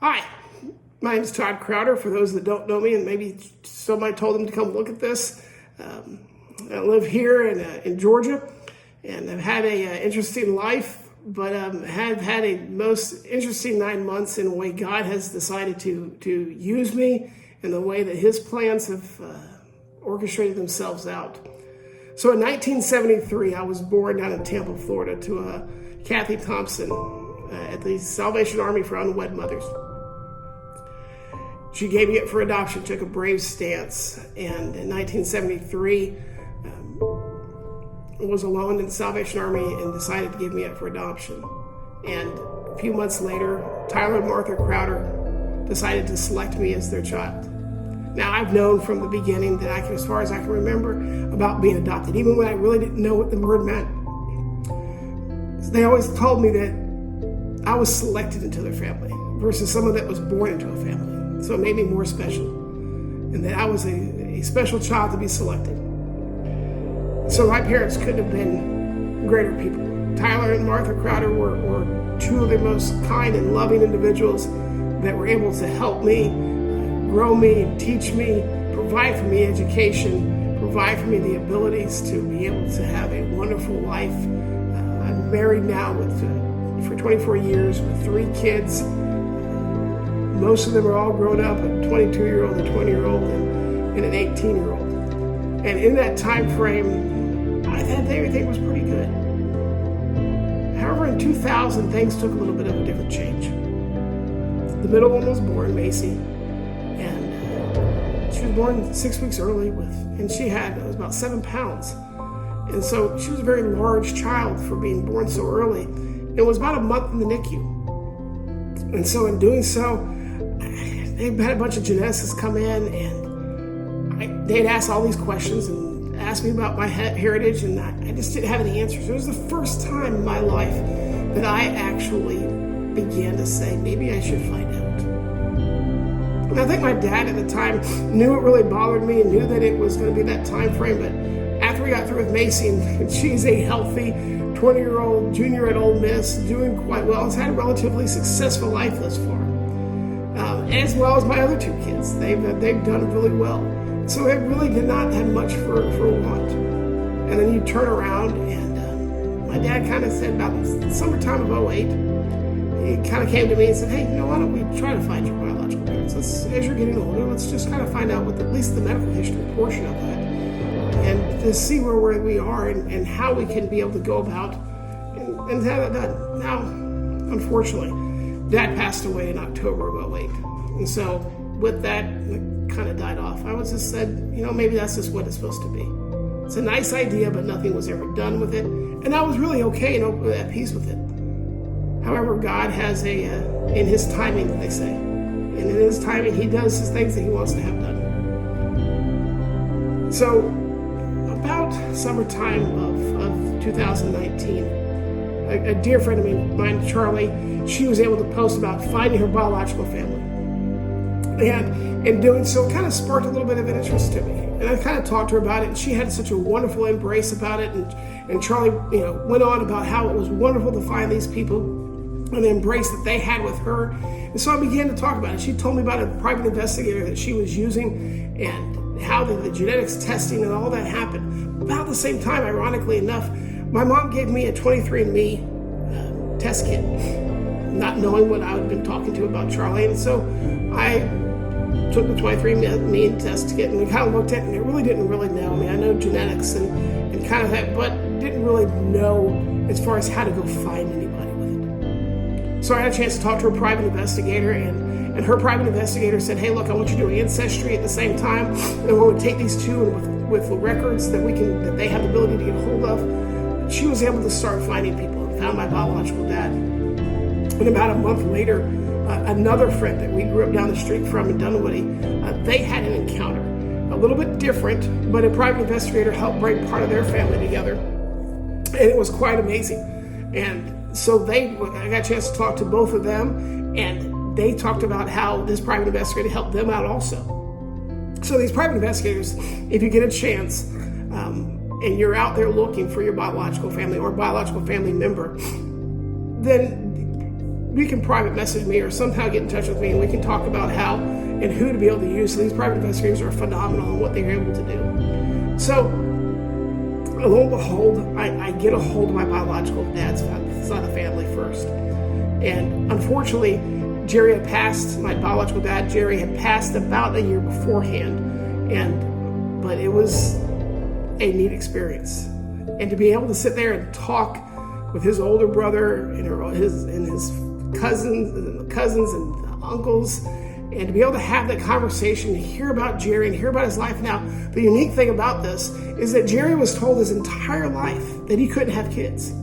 Hi, my name is Todd Crowder. For those that don't know me, and maybe somebody told them to come look at this, I live here in Georgia, and I've had an interesting life, but have had a most interesting 9 months in a way God has decided to use me in the way that His plans have orchestrated themselves out. So in 1973, I was born down in Tampa, Florida, to Kathy Thompson at the Salvation Army for Unwed Mothers. She gave me it for adoption, took a brave stance, and in 1973, was alone in the Salvation Army and decided to give me up for adoption. And a few months later, Tyler and Martha Crowder decided to select me as their child. Now, I've known from the beginning that as far as I can remember, about being adopted, even when I really didn't know what the word meant. They always told me that I was selected into their family versus someone that was born into a family. So it made me more special, and that I was a special child to be selected. So my parents couldn't have been greater people. Tyler and Martha Crowder were two of the most kind and loving individuals that were able to help me, grow me, teach me, provide for me education, provide for me the abilities to be able to have a wonderful life. I'm married now for 24 years with 3 kids. Most of them are all grown up, a 22-year-old, a 20-year-old, and an 18-year-old. And in that time frame, I thought everything was pretty good. However, in 2000, things took a little bit of a different change. The middle one was born, Macy, and she was born 6 weeks early and she was about 7 pounds. And so she was a very large child for being born so early. It was about a month in the NICU. And so in doing so, they had a bunch of geneticists come in, and they'd ask all these questions and ask me about my heritage, and I just didn't have any answers. It was the first time in my life that I actually began to say, maybe I should find out. And I think my dad at the time knew it really bothered me and knew that it was going to be that time frame, but after we got through with Macy, and she's a healthy 20-year-old junior at Ole Miss, doing quite well, has had a relatively successful life thus far. As well as my other 2 kids. They've done really well. So it really did not have much for want. And then you turn around, and my dad kind of said about the summertime of 2008, he kind of came to me and said, hey, why don't we try to find your biological parents? As you're getting older, let's just kind of find out what at least the medical history portion of that, and to see where we are and how we can be able to go about and have it done. Now, unfortunately, Dad passed away in October of 2008. And so with that, it kind of died off. I was just said, maybe that's just what it's supposed to be. It's a nice idea, but nothing was ever done with it. And I was really okay and at peace with it. However, God has in His timing, they say. And in His timing, He does His things that He wants to have done. So about summertime of 2019, a dear friend of mine, Charlie, she was able to post about finding her biological family. And in doing so, it kind of sparked a little bit of an interest to me. And I kind of talked to her about it, and she had such a wonderful embrace about it. And Charlie, went on about how it was wonderful to find these people and the embrace that they had with her. And so I began to talk about it. She told me about a private investigator that she was using and how the genetics testing and all that happened. About the same time, ironically enough, my mom gave me a 23andMe test kit, not knowing what I had been talking to about Charlie. And so I took the 23andMe test kit, and we kind of looked at it, and it really didn't know. I mean, I know genetics and kind of that, but didn't really know as far as how to go find anybody with it. So I had a chance to talk to a private investigator, and her private investigator said, hey, look, I want you to do ancestry at the same time, and we would take these 2 and with the records that they have the ability to get a hold of. She was able to start finding people and found my biological dad. And about a month later, another friend that we grew up down the street from in Dunwoody, they had an encounter. A little bit different, but a private investigator helped bring part of their family together. And it was quite amazing. And so I got a chance to talk to both of them, and they talked about how this private investigator helped them out also. So these private investigators, if you get a chance, and you're out there looking for your biological family or biological family member, then we can private message me or somehow get in touch with me, and we can talk about how and who to be able to use. So these private investigators are phenomenal in what they're able to do. So lo and behold, I get a hold of my biological dad's side of the family first. And unfortunately, Jerry had passed, my biological dad, Jerry, had passed about a year beforehand. But it was a neat experience. And to be able to sit there and talk with his older brother and his cousins and uncles, and to be able to have that conversation, to hear about Jerry and hear about his life. Now, the unique thing about this is that Jerry was told his entire life that he couldn't have kids.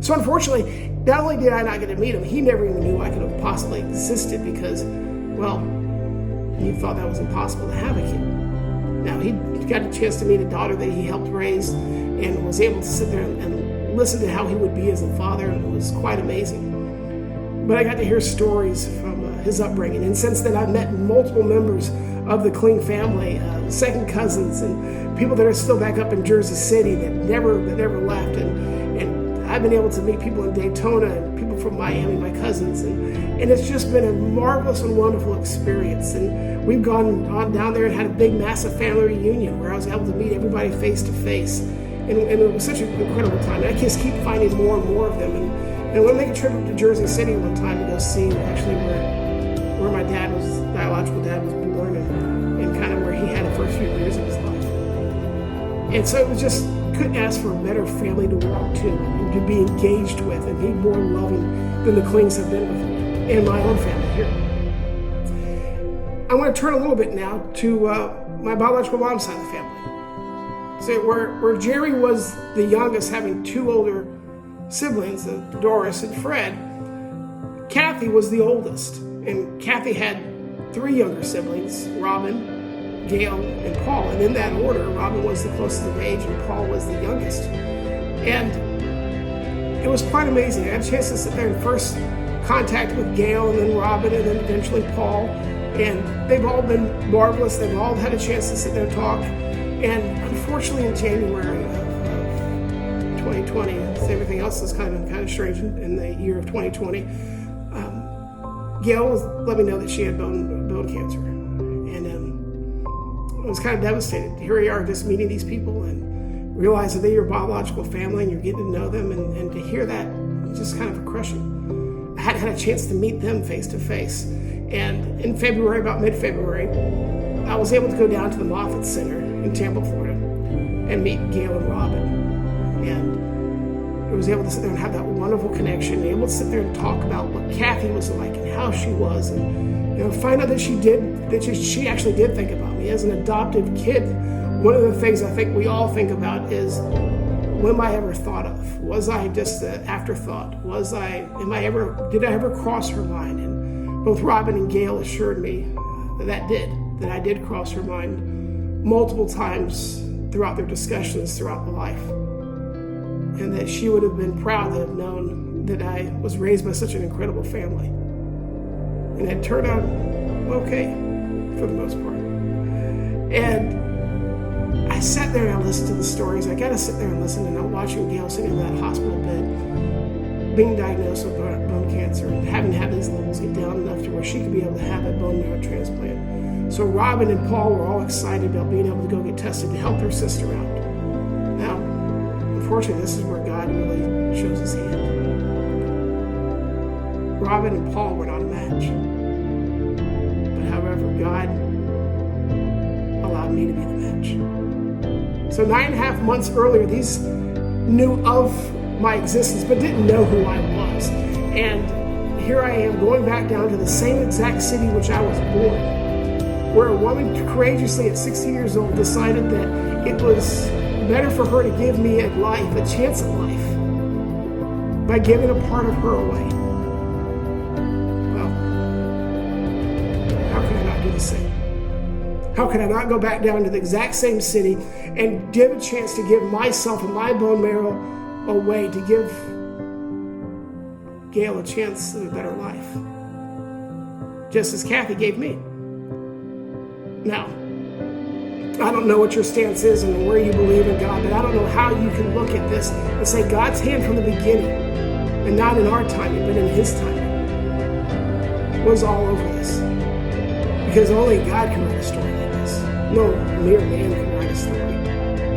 So unfortunately, not only did I not get to meet him, he never even knew I could have possibly existed because, well, he thought that was impossible to have a kid. Now, he got a chance to meet a daughter that he helped raise and was able to sit there and listen to how he would be as a father, and it was quite amazing. But I got to hear stories from his upbringing, and since then I've met multiple members of the Kling family, second cousins, and people that are still back up in Jersey City that never left, and I've been able to meet people in Daytona and people from Miami, my cousins, and it's just been a marvelous and wonderful experience. And we've gone on down there and had a big, massive family reunion where I was able to meet everybody face to face, and it was such an incredible time. And I just keep finding more and more of them. And I want to make a trip up to Jersey City one time to go see actually where my biological dad was born, and kind of where he had the first few years of his life. And so it was just, couldn't ask for a better family to walk to and to be engaged with and be more loving than the Klings have been with me and my own family here. I want to turn a little bit now to my biological mom's side of the family. So where Jerry was the youngest, having two older siblings, Doris and Fred, Kathy was the oldest. And Kathy had three younger siblings, Robin, Gail, and Paul. And in that order, Robin was the closest in age and Paul was the youngest. And it was quite amazing. I had a chance to sit there in first contact with Gail and then Robin and then eventually Paul. And they've all been marvelous. They've all had a chance to sit there and talk. And unfortunately in January of 2020, everything else is kind of strange in the year of 2020, Gail let me know that she had bone cancer, and I was kind of devastated. Here we are, just meeting these people and realize that they're your biological family and you're getting to know them, and to hear that, just kind of crushing. I hadn't had a chance to meet them face to face, and in February, about mid-February, I was able to go down to the Moffitt Center in Tampa, Florida, and meet Gail and Robin, and I was able to sit there and have that wonderful connection, able to sit there and talk about what Kathy was like and how she was, and find out that she actually did think about me as an adoptive kid. One of the things I think we all think about is, what am I ever thought of? Was I just an afterthought? Did I ever cross her mind? And both Robin and Gail assured me that I did cross her mind multiple times throughout their discussions throughout the life. And that she would have been proud to have known that I was raised by such an incredible family. And it turned out okay, for the most part. And I sat there and I listened to the stories. I got to sit there and listen, and I'm watching Gail sitting in that hospital bed, being diagnosed with bone cancer, and having to have these levels get down enough to where she could be able to have a bone marrow transplant. So Robin and Paul were all excited about being able to go get tested to help their sister out. Now, unfortunately, this is where God really shows his hand. Robin and Paul were not a match. But however, God allowed me to be the match. So 9.5 months earlier, these knew of my existence, but didn't know who I was. And here I am going back down to the same exact city which I was born, where a woman courageously at 16 years old decided that it was better for her to give me a chance at life, by giving a part of her away. Well, how could I not do the same? How could I not go back down to the exact same city and give a chance to give myself and my bone marrow away to give Gail a chance at a better life, just as Kathy gave me? Now, I don't know what your stance is and where you believe in God, but I don't know how you can look at this and say God's hand from the beginning, and not in our timing, but in his timing. was all over this. Because only God can write a story like this. No mere man can write a story.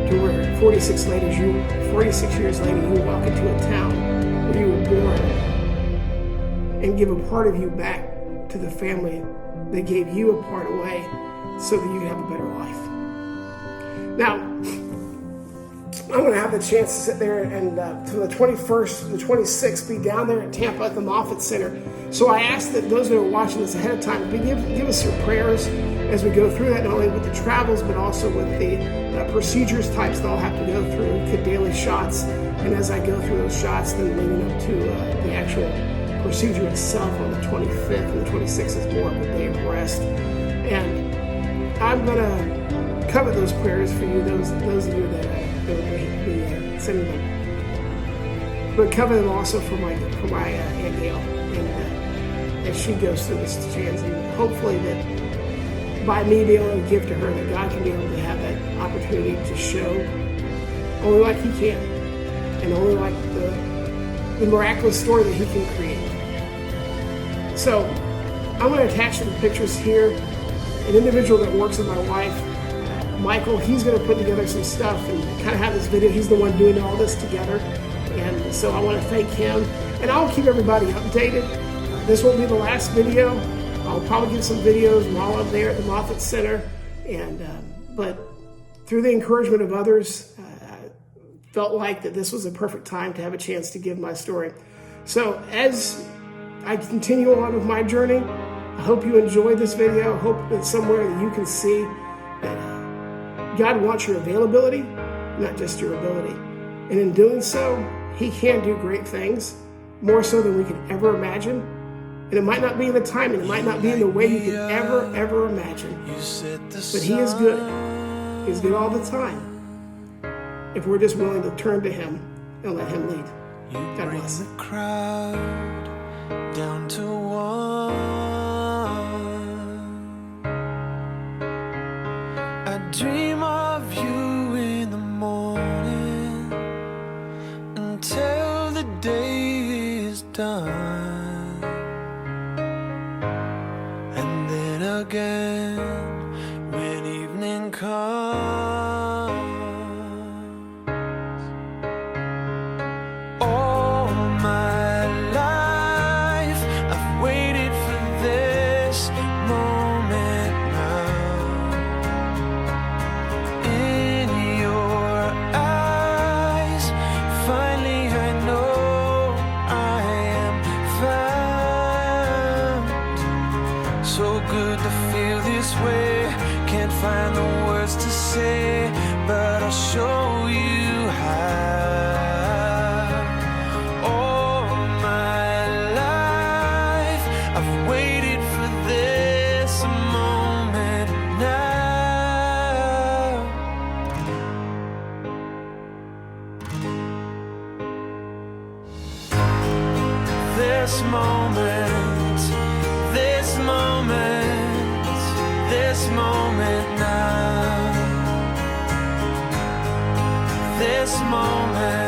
To where 46 years later, you walk into a town where you were born and give a part of you back to the family that gave you a part away so that you could have a better life. Now, I'm going to have the chance to sit there and to the 21st, the 26th, be down there at Tampa at the Moffitt Center. So I ask that those that are watching this ahead of time, give us your prayers as we go through that, not only with the travels, but also with the procedures types that I'll have to go through, daily shots. And as I go through those shots, then leading up to the actual procedure itself on the 25th, and the 26th is more of a day of rest. And I'm going to cover those prayers for you, those of you that will be sending them. But cover them also for my Aunt Gail, and as she goes through this chance, and hopefully that by me being able to give to her, that God can be able to have that opportunity to show only like He can, and only like the miraculous story that He can create. So I'm going to attach to the pictures here an individual that works with my wife, Michael. He's going to put together some stuff and kind of have this video. He's the one doing all this together. And so I want to thank him. And I'll keep everybody updated. This won't be the last video. I'll probably get some videos while I'm there at the Moffitt Center. But through the encouragement of others, I felt like that this was a perfect time to have a chance to give my story. So as I continue on with my journey, I hope you enjoyed this video. I hope that somewhere that you can see that God wants your availability, not just your ability. And in doing so, He can do great things, more so than we could ever imagine. And it might not be in the timing, it might not be in the way you could ever imagine. But He is good. He's good all the time, if we're just willing to turn to Him and let Him lead. God bless. The crowd down to one. I dream of you in the morning until the day is done, and then again when evening comes. All my life I've waited for this moment now. In your eyes, finally I know I am found. So good to feel this way. Can't find the words to say, but I'll show you how. This moment now, this moment.